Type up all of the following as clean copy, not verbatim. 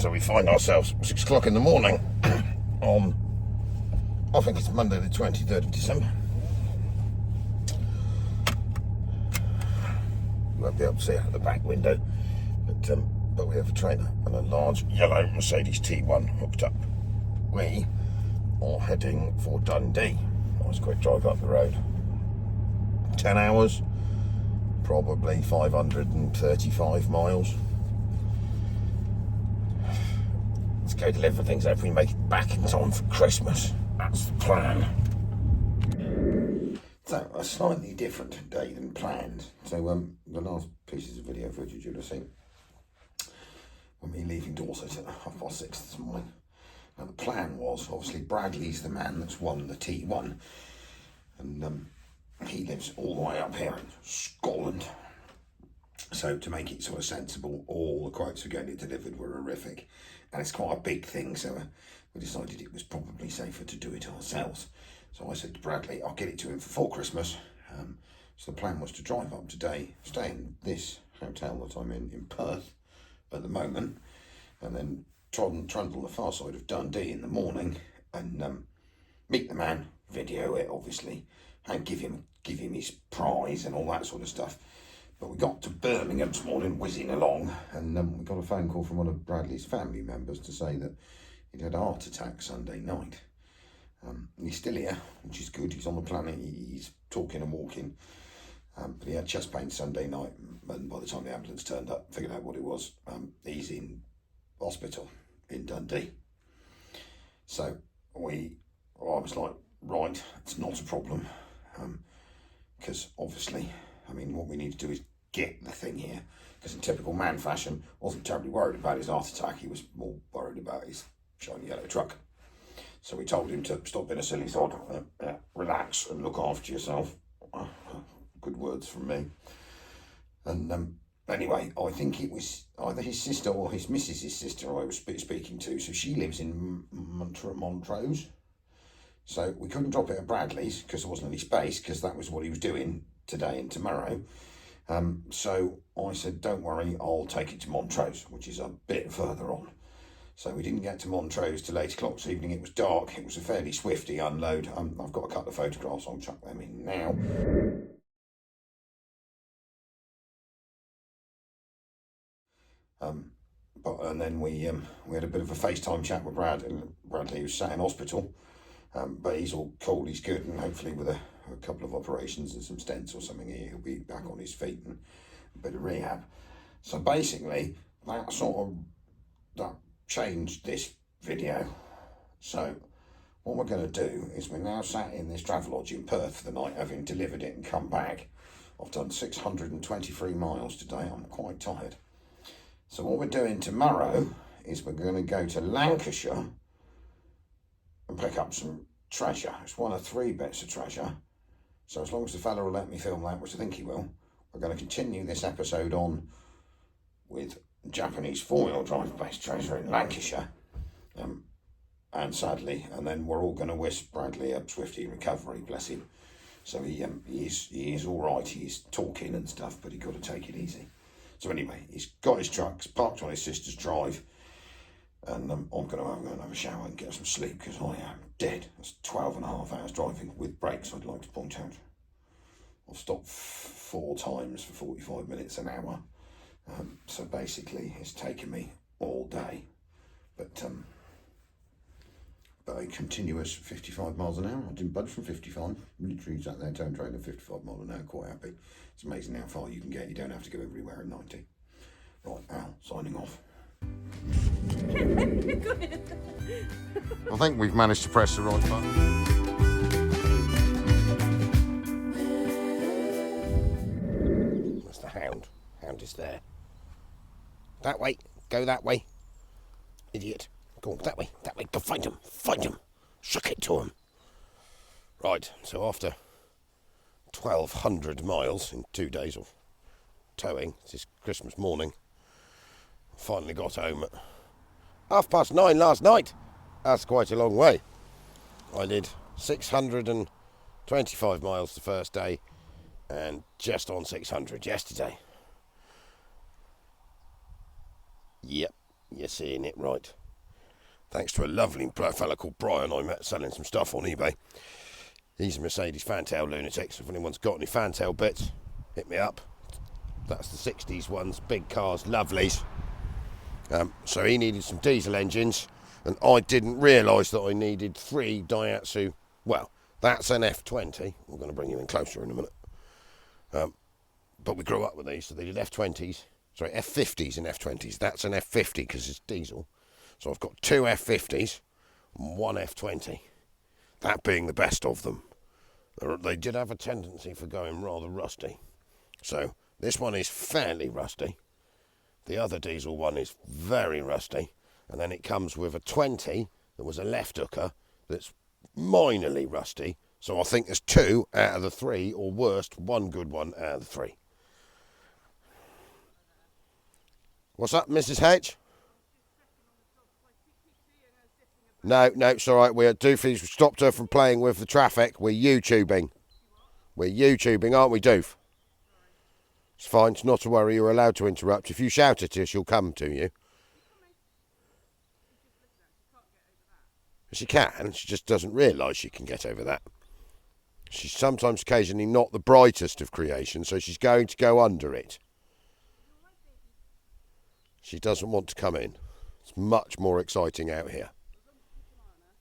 So we find ourselves 6 o'clock in the morning on, I think it's Monday the 23rd of December. You won't be able to see out the back window, but we have a trailer and a large yellow Mercedes T1 hooked up. We are heading for Dundee. Nice quick drive up the road. 10 hours, probably 535 miles. Let's go deliver things, hopefully make it back in time for Christmas. That's the plan. So, a slightly different day than planned. So, the last pieces of video footage you'll have seen when we leaving Dorset at 6:30 this morning. Now, the plan was, obviously, Bradley's the man that's won the T1. And he lives all the way up here in Scotland. So, to make it sort of sensible, all the quotes we're getting delivered were horrific. And it's quite a big thing, so we decided it was probably safer to do it ourselves. So I said to Bradley, I'll get it to him for Christmas. So the plan was to drive up today, stay in this hotel that I'm in Perth at the moment, and then trundle the far side of Dundee in the morning and meet the man, video it obviously, and give him his prize and all that sort of stuff. But we got to Birmingham this morning, whizzing along, and we got a phone call from one of Bradley's family members to say that he'd had a heart attack Sunday night. He's still here, which is good. He's on the planet. He's talking and walking. But he had chest pain Sunday night, and by the time the ambulance turned up, figured out what it was. He's in hospital in Dundee. So I was like, right, it's not a problem, because obviously, I mean, what we need to do is get the thing here. Because in typical man fashion, wasn't terribly worried about his heart attack. He was more worried about his shiny yellow truck. So we told him to stop being a silly sod, relax and look after yourself. Good words from me. And anyway, I think it was either his sister or his missus's sister I was speaking to. So she lives in Montrose. So we couldn't drop it at Bradley's because there wasn't any space, because that was what he was doing today and tomorrow. So I said, don't worry, I'll take it to Montrose, which is a bit further on. So we didn't get to Montrose till 8 o'clock this evening. It was dark. It was a fairly swifty unload. I've got a couple of photographs. I'll chuck them in now. And then we had a bit of a FaceTime chat with Bradley, who's sat in hospital. But he's all cool. He's good, and hopefully with a couple of operations and some stents or something, he'll be back on his feet and a bit of rehab. So basically, that changed this video. So what we're going to do is we're now sat in this Travelodge in Perth for the night, having delivered it and come back. I've done 623 miles today. I'm quite tired. So what we're doing tomorrow is we're going to go to Lancashire and pick up some treasure. It's one of 3 bits of treasure. So as long as the fella will let me film that, which I think he will, we're going to continue this episode on with Japanese 4-wheel drive based treasure in Lancashire, and sadly, and then we're all going to wish Bradley a swifty recovery, bless him. So he is all right. He's talking and stuff, but he's got to take it easy. So anyway, he's got his trucks parked on his sister's drive, and I'm going to have a shower and get some sleep because I am dead. It's 12.5 hours driving with breaks. I'd like to point out. I've stopped 4 times for 45 minutes an hour. So basically, it's taken me all day, but a continuous 55 miles an hour. I didn't budge from 55. Literally sat there tone train at 55 miles an hour, quite happy. It's amazing how far you can get. You don't have to go everywhere at 90. Right, Al, signing off. I think we've managed to press the right button. That's the hound. Hound is there. That way. Go that way. Idiot. Go on, that way. That way. Go find him. Find him. Shuck it to him. Right, so after 1,200 miles in 2 days of towing, this Christmas morning, finally got home at 9:30 last night. That's quite a long way. I did 625 miles the first day and just on 600 yesterday. Yep, You're seeing it right. Thanks to a lovely fella called Brian I met selling some stuff on eBay. He's a Mercedes fantail lunatic, so if anyone's got any fantail bits, hit me up. That's the 60s ones, big cars, lovelies. So he needed some diesel engines, and I didn't realise that I needed 3 Daihatsu. Well, that's an F20. We're going to bring you in closer in a minute. But we grew up with these, so they did F20s. Sorry, F50s and F20s. That's an F50 because it's diesel. So I've got 2 F50s and 1 F20. That being the best of them. They did have a tendency for going rather rusty. So this one is fairly rusty. The other diesel one is very rusty. And then it comes with a 20 that was a left hooker that's minorly rusty. So I think there's 2 out of the 3, or worst, 1 good one out of the 3. What's up, Mrs. H? No, it's all right. Doofy's stopped her from playing with the traffic. We're YouTubing. We're YouTubing, aren't we, Doof? It's fine. It's not to worry. You're allowed to interrupt. If you shout at her, she'll come to you. She can. She just doesn't realise she can get over that. She's sometimes, occasionally, not the brightest of creation, so she's going to go under it. She doesn't want to come in. It's much more exciting out here.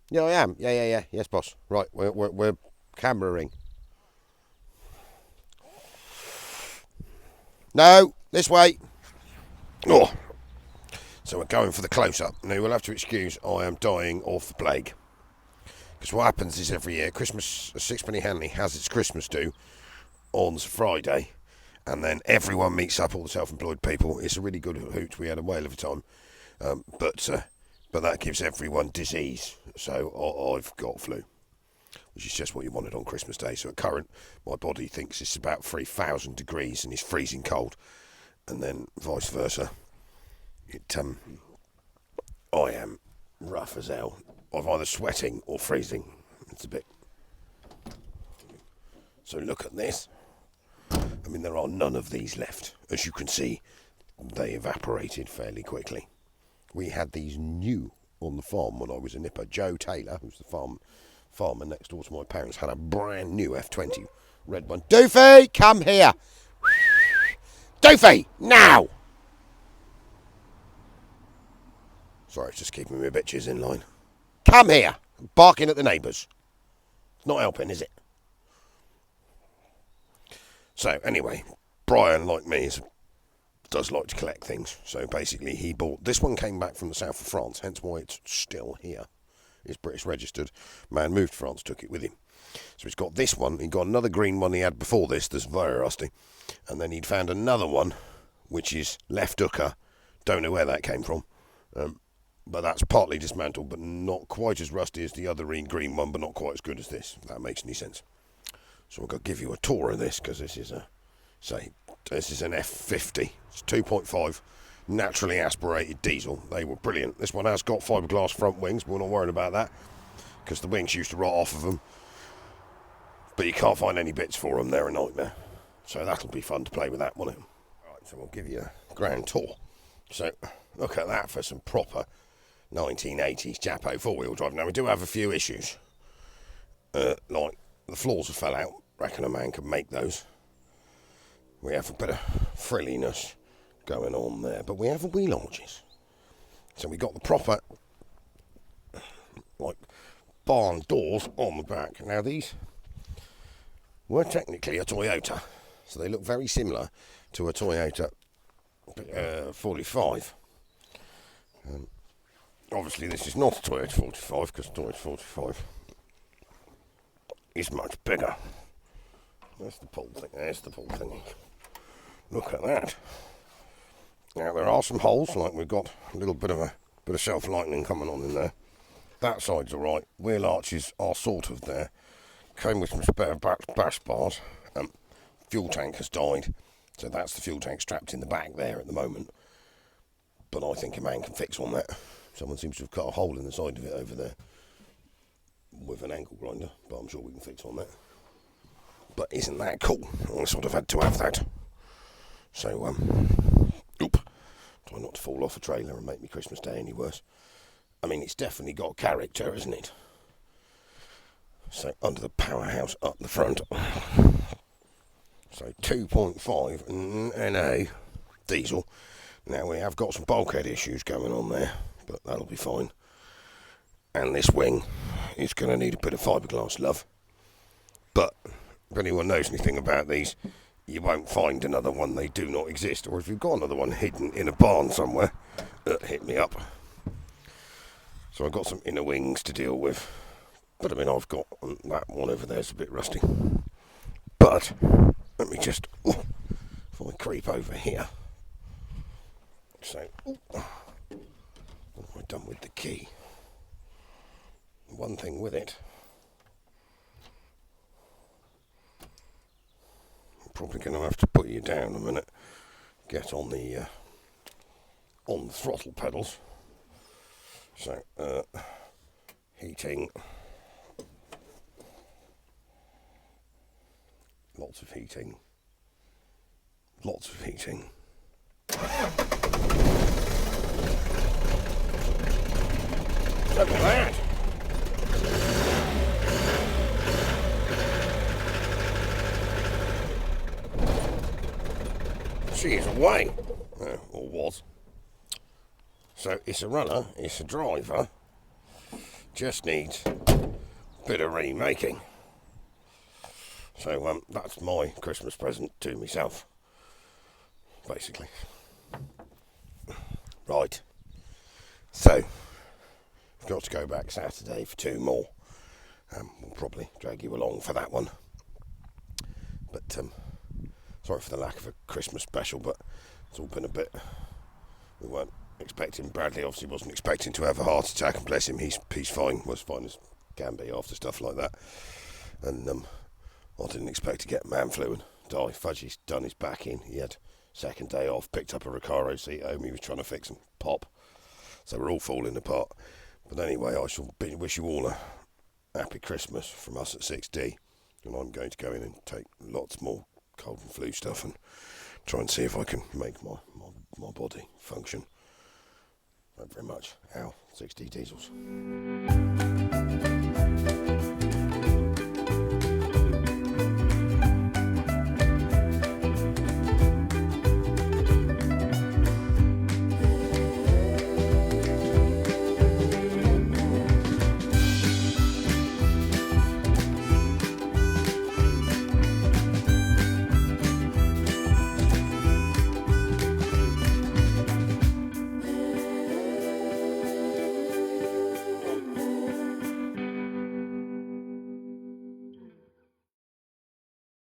Yeah, I am. Yeah. Yes, boss. Right, we're cameraing. No, this way. Oh. So we're going for the close-up. Now, you'll have to excuse I am dying of the plague. Because what happens is every year, Christmas, Sixpenny Hanley has its Christmas do on Friday. And then everyone meets up, all the self-employed people. It's a really good hoot. We had a whale of a time. But that gives everyone disease. So I've got flu, which is just what you wanted on Christmas Day. So at current, my body thinks it's about 3,000 degrees and it's freezing cold. And then vice versa. I am rough as hell. I'm either sweating or freezing. It's a bit. So look at this. I mean, there are none of these left. As you can see, they evaporated fairly quickly. We had these new on the farm when I was a nipper. Joe Taylor, who's the farmer next door to my parents, had a brand new F20 red one. Doofy, come here. Doofy, now. Sorry, it's just keeping my bitches in line. Come here. Barking at the neighbours. It's not helping, is it? So, anyway, Brian, like me, does like to collect things. So, basically, he bought... This one came back from the south of France, hence why it's still here. It's British registered. Man moved to France, took it with him. So, he's got this one. He got another green one he had before this that's very rusty. And then he'd found another one, which is left hooker. Don't know where that came from. But that's partly dismantled, but not quite as rusty as the other green one, but not quite as good as this, if that makes any sense. So I'm going to give you a tour of this, because this is this is an F50. It's 2.5, naturally aspirated diesel. They were brilliant. This one has got fiberglass front wings, but we're not worried about that, because the wings used to rot off of them. But you can't find any bits for them. They're a nightmare. So that'll be fun to play with that, won't it? Right, so we'll give you a grand tour. So look at that for some proper 1980s Japo four-wheel drive. Now, we do have a few issues. Like, the floors have fell out. Reckon a man could make those. We have a bit of frilliness going on there. But we have the wheel arches. So we got the proper, like, barn doors on the back. Now, these were technically a Toyota. So they look very similar to a Toyota 45. Obviously, this is not a Toyota 45, because Toyota 45 is much bigger. There's the pull thing. There's the pull thing. Look at that. Now, there are some holes, like we've got a little bit of self-lightening coming on in there. That side's all right. Wheel arches are sort of there. Came with some spare bash bars. Fuel tank has died, so that's the fuel tank strapped in the back there at the moment. But I think a man can fix on that. Someone seems to have cut a hole in the side of it over there with an angle grinder, but I'm sure we can fix on that. But isn't that cool? I sort of had to have that. So, Try not to fall off a trailer and make me Christmas Day any worse. I mean, it's definitely got character, isn't it? So, under the powerhouse up the front. So, 2.5 NA diesel. Now, we have got some bulkhead issues going on there, but that'll be fine. And this wing is going to need a bit of fiberglass love. But if anyone knows anything about these, you won't find another one. They do not exist. Or if you've got another one hidden in a barn somewhere, hit me up. So I've got some inner wings to deal with. But I mean, I've got that one over there, it's a bit rusty. But let me just, if I creep over here. So, what have I done with the key? One thing with it. I'm probably going to have to put you down a minute. Get on the throttle pedals. So, heating. Lots of heating. Lots of heating. Look at that! She is away. Or was. So it's a runner, it's a driver. Just needs a bit of remaking. So that's my Christmas present to myself, basically. Right. So, I've got to go back Saturday for 2 more. We'll probably drag you along for that one. But, sorry for the lack of a Christmas special, but it's all been a bit... We weren't expecting... Bradley obviously wasn't expecting to have a heart attack, and bless him, he's fine. Was fine as can be after stuff like that. And, I didn't expect to get man flu and die. Fudgy's done his back in. He had second day off, picked up a Recaro seat home. He was trying to fix and pop. So we're all falling apart. But anyway, I shall wish you all a happy Christmas from us at 6D. And I'm going to go in and take lots more cold and flu stuff and try and see if I can make my body function. Thank you very much. Al, 6D Diesels.